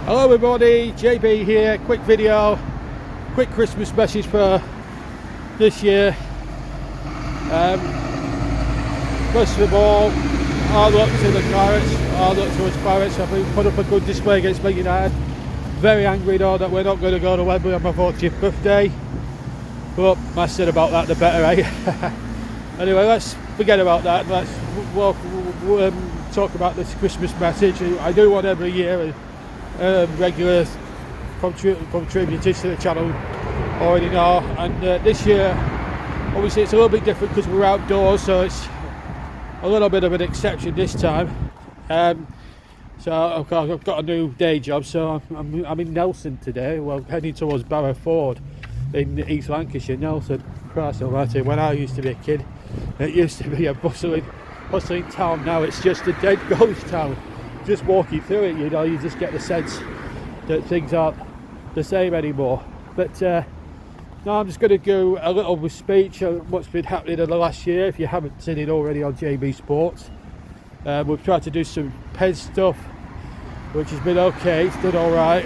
Hello everybody, JB here. Quick video, quick Christmas message for this year. First of all, hard luck to the Pirates, hard luck to us Pirates. I think we put up a good display against Man United. Very angry though that we're not going to go to Wembley on my 40th birthday. But I said about that the better, eh? Anyway, let's forget about that. Let's talk about this Christmas message. I do one every year. Regular contributors to the channel already know, and this year obviously it's a little bit different because we're outdoors, so it's a little bit of an exception this time. So I've got a new day job, so I'm in Nelson today, well heading towards Barrowford in East Lancashire. Nelson, Christ almighty, when I used to be a kid it used to be a bustling town. Now it's just a dead ghost town. Just walking through it, you know, you just get the sense that things aren't the same anymore. But now I'm just going to do a little speech on what's been happening in the last year. If you haven't seen it already on JB Sports, we've tried to do some Pez stuff, which has been okay. It's done all right,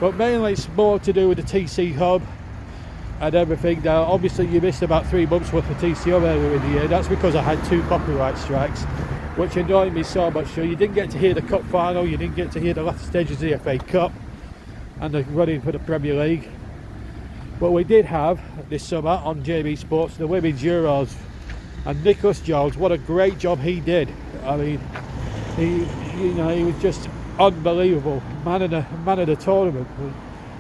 but mainly it's more to do with the TC Hub and everything. Now, obviously, you missed about 3 months worth of TC Hub earlier in the year. That's because I had 2 copyright strikes, which annoyed me so much. So you didn't get to hear the cup final, you didn't get to hear the latter stages of the FA Cup and the running for the Premier League. But we did have this summer on JB Sports the Women's Euros, and Nicholas Jones, what a great job he did. I mean, he was just unbelievable. Man of the tournament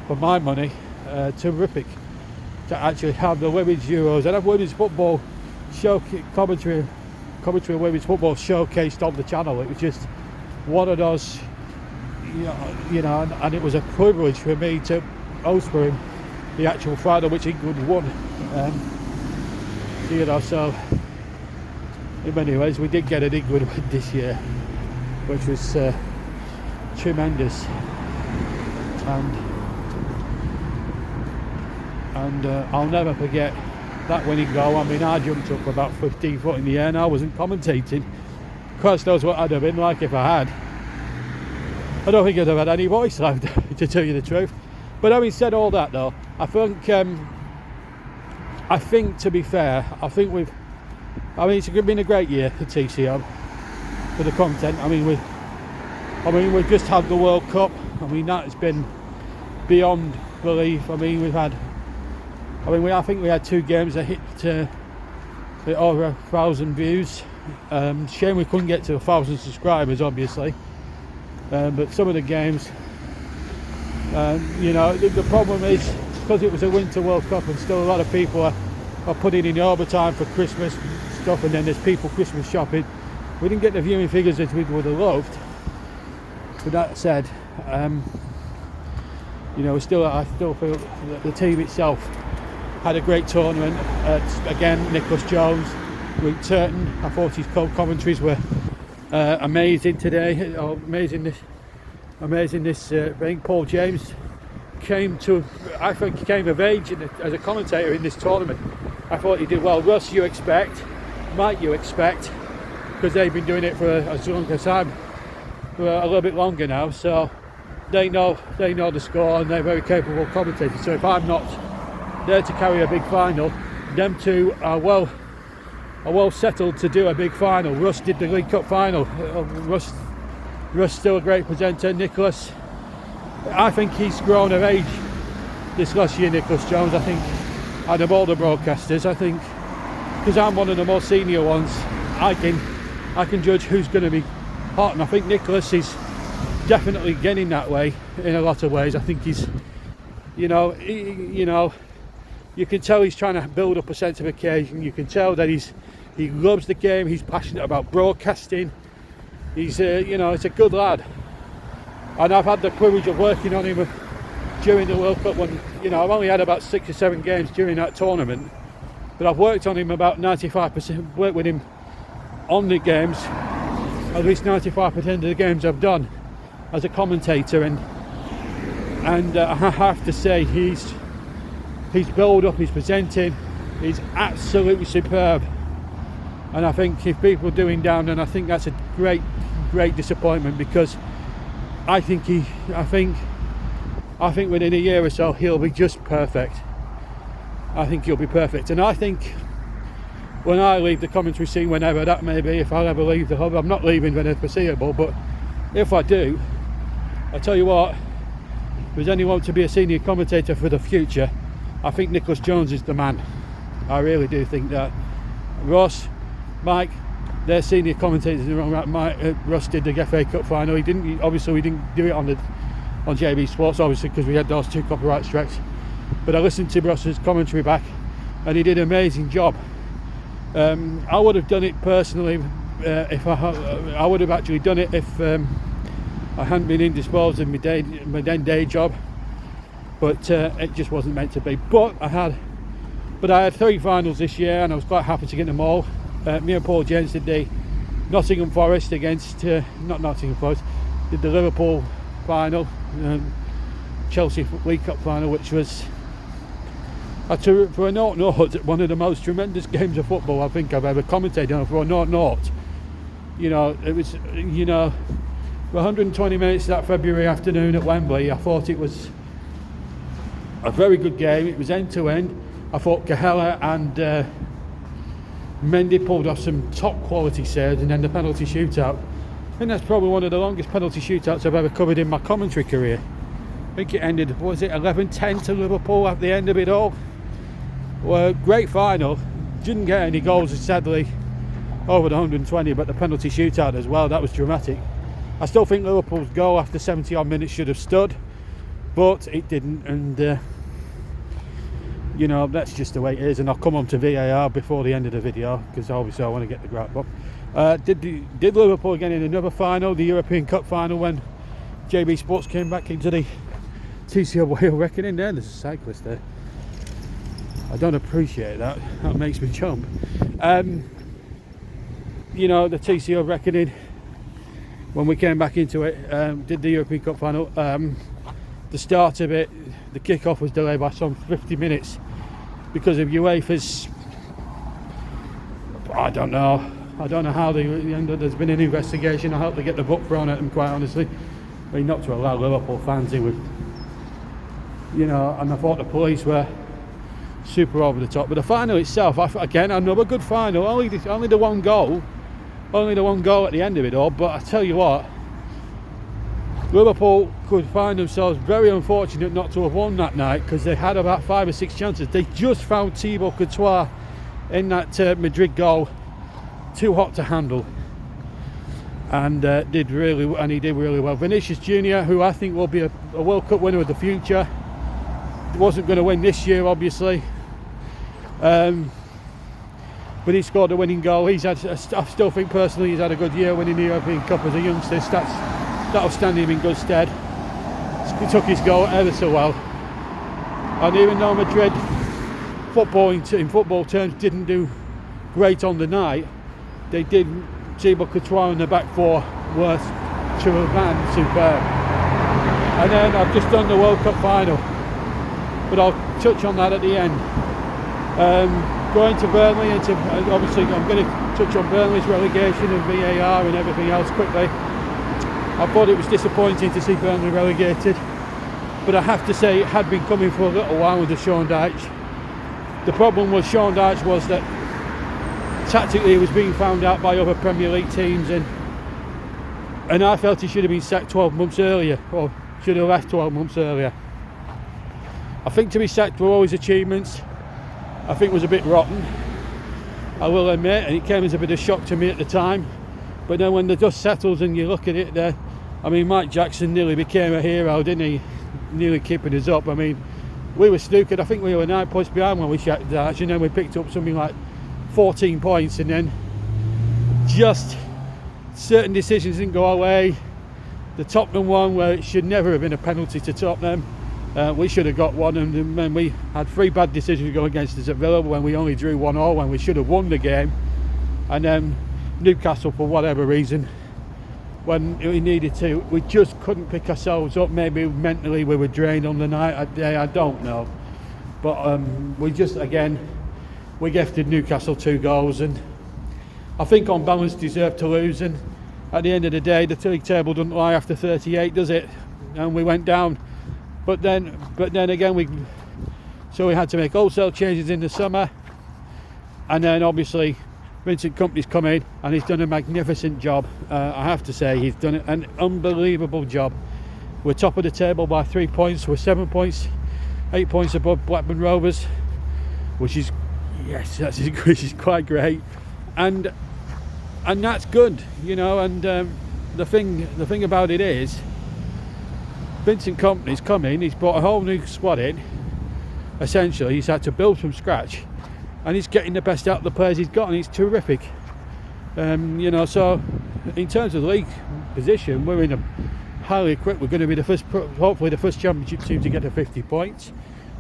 for my money. Terrific to actually have the Women's Euros and have women's football commentary of women's football showcased on the channel. It was just one of those, you know, and it was a privilege for me to host for him the actual final, which England won. You know, so in many ways we did get an England win this year, which was tremendous. And I'll never forget that winning goal. I mean, I jumped up about 15 foot in the air and I wasn't commentating. Christ knows what I'd have been like if I had. I don't think I'd have had any voice left, to tell you the truth. But having said all that though, I think to be fair, it's been a great year for TCM, for the content. I mean, we've just had the World Cup. I mean, that has been beyond belief. I think we had 2 games that hit over 1,000 views. Shame we couldn't get to 1,000 subscribers, obviously. But some of the games, you know, the problem is because it was a Winter World Cup and still a lot of people are putting in overtime for Christmas stuff, and then there's people Christmas shopping. We didn't get the viewing figures as we would have loved. But that said, you know, I still feel that the team itself had a great tournament. Again, Nicholas Jones, Luke Turton, I thought his commentaries were amazing today. Amazing this thing. Paul James came of age as a commentator in this tournament. I thought he did well. Russ, might you expect, because they've been doing it for as long as I'm, for a little bit longer now, so they know the score and they're very capable commentators. So if I'm not there to carry a big final, them two are well settled to do a big final. Russ did the League Cup final. Russ still a great presenter. Nicholas, I think he's grown of age this last year, Nicholas Jones. I think out of all the broadcasters, I think, because I'm one of the more senior ones, I can judge who's going to be hot, and I think Nicholas is definitely getting that way in a lot of ways. I think he's, you know, you can tell he's trying to build up a sense of occasion. You can tell that he loves the game. He's passionate about broadcasting. He's you know, it's a good lad. And I've had the privilege of working on him during the World Cup. When, you know, I've only had about 6 or 7 games during that tournament, but I've worked on him about 95%. Worked with him on the games, at least 95% of the games I've done as a commentator, and I have to say his build up, his presenting is absolutely superb. And I think if people are doing down, then I think that's a great disappointment, because I think within a year or so he'll be just perfect. I think he'll be perfect, and I think when I leave the commentary scene, whenever that may be, if I'll ever leave the hub, I'm not leaving when it's foreseeable, but if I do, I tell you what, if there's anyone to be a senior commentator for the future, I think Nicholas Jones is the man. I really do think that. Ross, Mike, they're senior commentators in the wrong right. Ross did the FA Cup final. We didn't do it on JB Sports, obviously, because we had those 2 copyright strikes. But I listened to Ross's commentary back, and he did an amazing job. I would have done it personally if I would have actually done it if I hadn't been indisposed in my then day job. But it just wasn't meant to be. But I had 3 finals this year, and I was quite happy to get them all. Me and Paul James did the Nottingham Forest against not Nottingham Forest, did the Liverpool final, Chelsea League Cup final, which was for a 0-0, one of the most tremendous games of football I think I've ever commentated on. For a 0-0, it was for 120 minutes that February afternoon at Wembley. I thought it was a very good game. It was end to end. I thought Cahella and Mendy pulled off some top quality saves, and then the penalty shootout. I think that's probably one of the longest penalty shootouts I've ever covered in my commentary career. I think it ended, 11-10 to Liverpool at the end of it all. Well, great final. Didn't get any goals, sadly, over the 120, but the penalty shootout as well, that was dramatic. I still think Liverpool's goal after 70 odd minutes should have stood, but it didn't, and that's just the way it is. And I'll come on to VAR before the end of the video, because obviously I want to get the grab up. Did Liverpool again in another final, the European Cup final, when JB Sports came back into the TCO wheel reckoning. There's a cyclist there. I don't appreciate that. That makes me jump. The TCO reckoning, when we came back into it, did the European Cup final. The start of it, the kick-off was delayed by some 50 minutes because of UEFA's, I don't know how there's been an investigation. I hope they get the book thrown at them, quite honestly. I mean, not to allow Liverpool fans in with, and I thought the police were super over the top. But the final itself, again, another good final. Only the one goal at the end of it all. But I tell you what, Liverpool could find themselves very unfortunate not to have won that night, because they had about 5 or 6 chances. They just found Thibaut Courtois in that Madrid goal too hot to handle, and he did really well. Vinicius Junior, who I think will be a World Cup winner of the future, wasn't going to win this year, obviously, but he scored a winning goal. I still think personally he's had a good year winning the European Cup as a youngster. That'll stand him in good stead. He took his goal ever so well, and even though Madrid in football terms didn't do great on the night, they did. Thibaut Courtois in the back four were to a man superb. And then I've just done the World Cup final, but I'll touch on that at the end. Going to Burnley, obviously I'm going to touch on Burnley's relegation and VAR and everything else quickly. I thought it was disappointing to see Burnley relegated, but I have to say it had been coming for a little while under Sean Dyche. The problem with Sean Dyche was that tactically he was being found out by other Premier League teams, and I felt he should have been sacked 12 months earlier, or should have left 12 months earlier. I think to be sacked for all his achievements, I think was a bit rotten, I will admit, and it came as a bit of shock to me at the time. But then when the dust settles and you look at it there, I mean, Mike Jackson nearly became a hero, didn't he? Nearly keeping us up. I mean, we were snookered. I think we were 9 points behind when we shut Dyche, and then we picked up something like 14 points, and then just certain decisions didn't go our way. The Tottenham one, where it should never have been a penalty to Tottenham, we should have got one, and then we had 3 bad decisions go against us at Villa when we only drew 1-1 when we should have won the game. And then Newcastle, for whatever reason, when we needed to, we just couldn't pick ourselves up. Maybe mentally we were drained on the night, I don't know, but we just, again, we gifted Newcastle 2 goals, and I think on balance deserved to lose, and at the end of the day, the league table doesn't lie after 38, does it? And we went down. But then again, we had to make wholesale changes in the summer, and then obviously Vincent Kompany's come in and he's done a magnificent job. I have to say, he's done an unbelievable job. We're top of the table by 3 points. We're 7 points, 8 points above Blackburn Rovers, which is which is quite great, and that's good, you know. And the thing about it is, Vincent Kompany's come in. He's brought a whole new squad in. Essentially, he's had to build from scratch, and he's getting the best out of the players he's got, and he's terrific. You know, so in terms of the league position, we're in a highly equipped. We're going to be hopefully the first championship team to get to 50 points.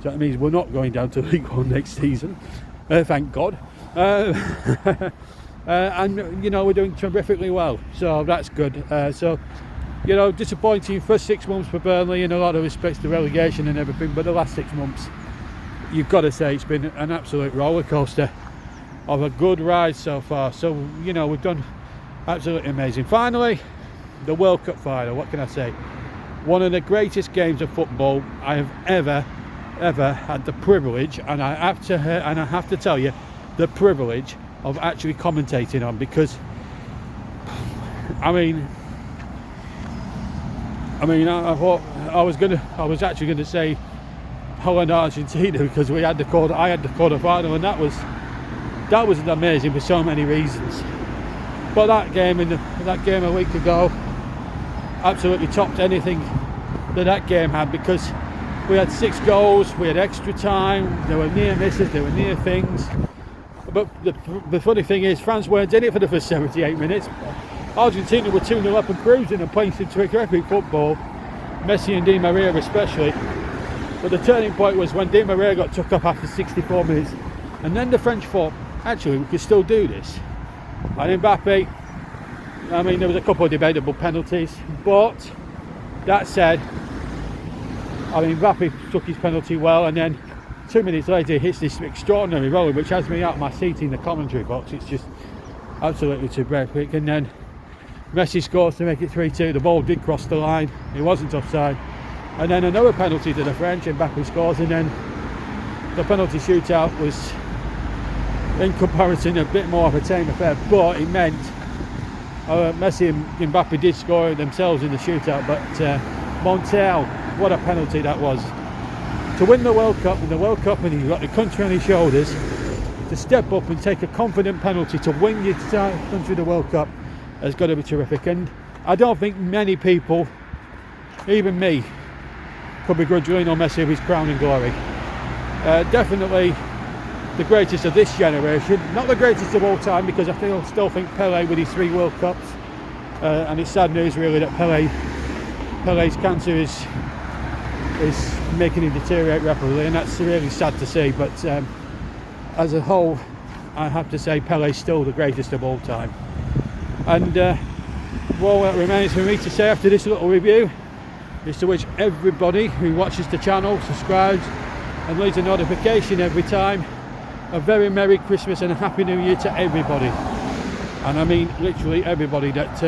So that means we're not going down to League One next season. Thank God. And you know, we're doing terrifically well, so that's good. So, you know, disappointing first 6 months for Burnley in a lot of respects to relegation and everything, but the last 6 months, you've got to say, it's been an absolute roller coaster of a good ride so far. So, you know, we've done absolutely amazing. Finally, the World Cup final. What can I say? One of the greatest games of football I have ever had the privilege, and I have to tell you, the privilege of actually commentating on, because I thought I was actually going to say Holland Argentina, because I had the quarter final, and that was amazing for so many reasons. But that game a week ago absolutely topped anything that game had, because we had 6 goals, we had extra time, there were near misses, there were near things. But the funny thing is, France weren't in it for the first 78 minutes. Argentina were 2-0 up and cruising and playing some terrific football, Messi and Di Maria especially. But the turning point was when Di Maria got took up after 64 minutes. And then the French thought, actually, we could still do this. And Mbappe, I mean, there was a couple of debatable penalties, but that said, I mean, Mbappe took his penalty well, and then 2 minutes later he hits this extraordinary volley, which has me out of my seat in the commentary box. It's just absolutely terrific. And then Messi scores to make it 3-2. The ball did cross the line, it wasn't offside. And then another penalty to the French, Mbappe scores, and then the penalty shootout was, in comparison, a bit more of a tame affair, but it meant Messi and Mbappe did score themselves in the shootout. But Montiel, what a penalty that was. To win the World Cup, and he's got the country on his shoulders, to step up and take a confident penalty to win your country the World Cup has got to be terrific. And I don't think many people, even me, could begrudge Lionel Messi of his crowning glory. Definitely the greatest of this generation, not the greatest of all time, because I still think Pele with his 3 World Cups, and it's sad news really that Pele's cancer is making him deteriorate rapidly, and that's really sad to see. But as a whole, I have to say Pele's still the greatest of all time. And all that remains for me to say after this little review is to wish everybody who watches the channel, subscribes and leaves a notification every time, a very Merry Christmas and a Happy New Year to everybody. And I mean literally everybody that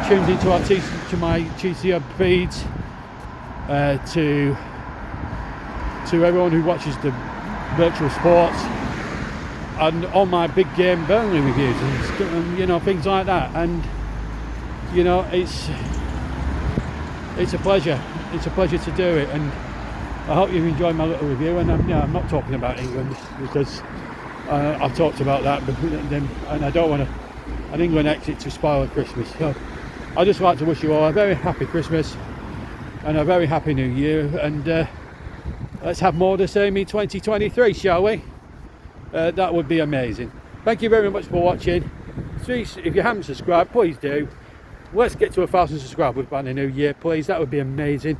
tunes into my TCM feeds, to everyone who watches the virtual sports, and on my big game Burnley reviews, and you know, things like that. And you know, it's a pleasure to do it, and I hope you've enjoyed my little review. And I'm not talking about England, because I've talked about that, and I don't want an England exit to spoil Christmas. So I'd just like to wish you all a very happy Christmas and a very happy New Year, and let's have more the same in 2023, shall we? That would be amazing. Thank you very much for watching. Please, if you haven't subscribed, please do. Let's get to 1,000 subscribers by the new year, please. That would be amazing.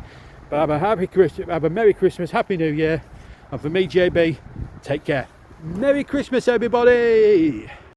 But have a Merry Christmas, Happy New Year, and for me, JB, take care. Merry Christmas, everybody.